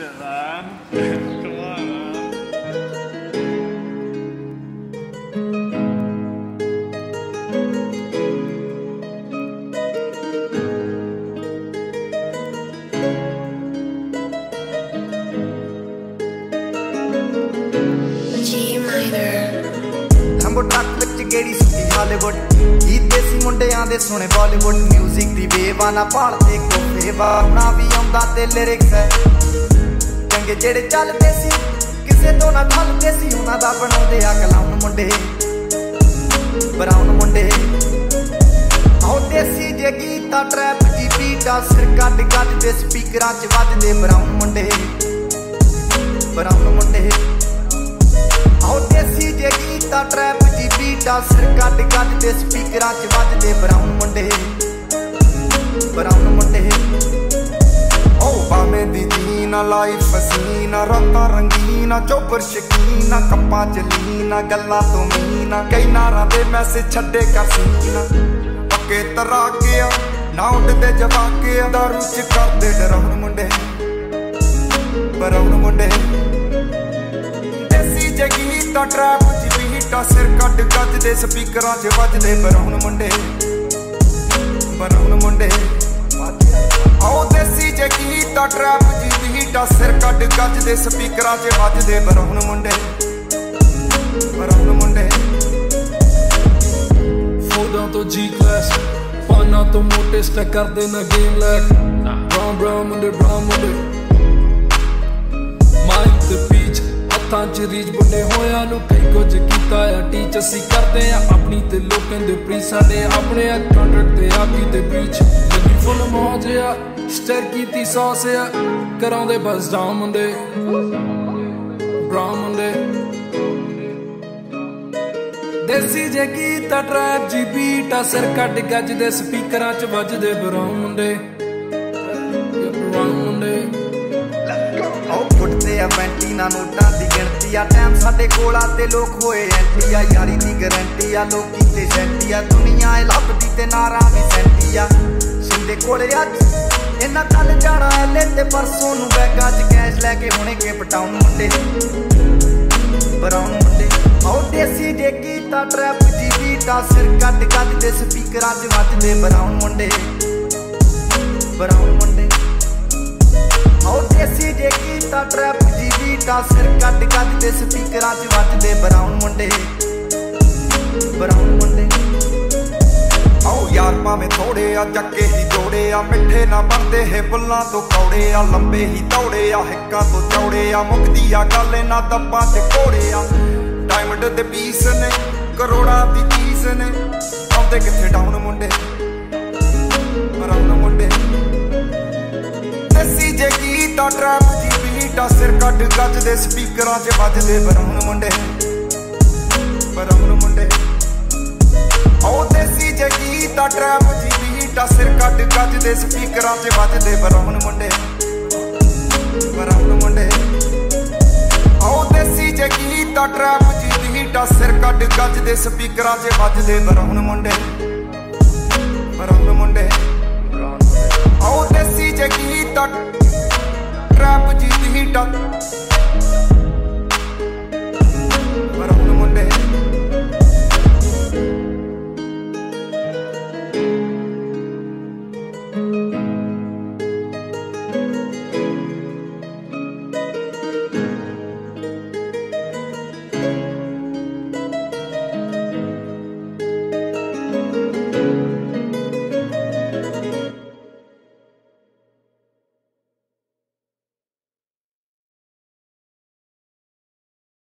shit, man. Come on, man. लंबो truck विच गेड़ी सुती Hollywood गीत देसी मुंडियां दे सुने बॉलीवुड म्यूजिक दी बेवाना भालदे कोफे वाना भी आउंदा ते लिरिक्स है चंगे जेड़े चलदे सी किसे तो ना ठलदे सी उन्हां दा बनाउंदे आ कलाउन मुंडे ब्राउन मुंडे आओ देसी जे गीता ट्रैप दी बीटा सिर कट कट दे स्पीकरां च वजदे ब्राउन मुंडे आओ देसी जे गीता ट्रैप दी बीटा सिर कट कट दे स्पीकरां च वजदे ब्राउन मुंडे ओ बामे दी जीना लाइफ हसीना रातां रंगीना चोपर शकीना कप्पां च लीना गल्लां तो मीना कई नारां दे मैसेज छड्डे कर सीना पक्के तरा गया ना उड्डदे जवाके दारू च करदे डराउन मुंडे ब्राउन मुंडे गीता ट्रैप दी बीटा सिर कट कट दे स्पीकरां च वजदे ब्राउन मुंडे आओ देसी जे गीता ट्रैप दी बीटा सिर कट कट दे स्पीकरां च वजदे ब्राउन मुंडे फोडां तो जी क्लास पाना तो मोटे स्टैक करदे ना गेम लैक ब्राउन मुंडे माइक ते पीच हत्थां च रीच बुड्ढे होया नूं कई कुछ कीता आ टीच असीं करदे आ अपनी ते लोकां दे प्री साडे अपने आ कंट्रैक्ट ते आपी ते बीच लगी फुल मौज आ स्टर कीती सॉस आ कराउंदे बस डाउन मुंडे ब्राउन मुंडे देसी जे गीता ट्रैप जी बीटा सिर कट गज दे स्पीकरां च वजदे ब्राउन मुंडे फुटते आ पैंटीना नोटां दी गिणती आ टाइम साडे कोल आ ते लोक होए एंटी आ यारी दी गारंटी आ लोकी ते सेंटी आ दुनिया ए लभदी ते नारां भी सेंटी आ सिंधे कोले अज इन्ना कल जाना एले ते परसों नूं बैगा च कैश लैके हुणे केप टाउन मुंडे ब्राउन मुंडे आओ देसी जे गीता ट्रैप दी बीटा सिर कट कट दे स्पीकरां च वजदे ब्राउन मुंडे आओ देसी जे गीता ट्रैप दी बीटा सिर कट कट दे स्पीकरां च वजदे ब्राउन मुंडे आओ यार भावें थोड़े आ जक्के ही जोड़े आ मिठे ना बनदे हे बुल्लां तो कौड़े आ लंबे ही दौड़े आ हिक्कां तो चौड़े आ मुकदी आ गल इन्हां दब्बां च घोड़े आ डायमंड दे पीस ने करोड़ां दी चीज ने आउंदे किथे डाउन मुंडे ब्राउन मुंडे देसी जे गीता ट्रैप दी बीटा सिर कट गज दे स्पीकरां च वजदे ब्राउन मुंडे आओ देसी जे गीता ट्रैप दी बीटा सिर कट गज दे स्पीकरां च वजदे ब्राउन मुंडे आओ देसी जे गीता ट्रैप दी बीटा सिर कट गज दे स्पीकरां च वजदे ब्राउन मुंडे आओ देसी जे गीता ट्रैप दी बीटा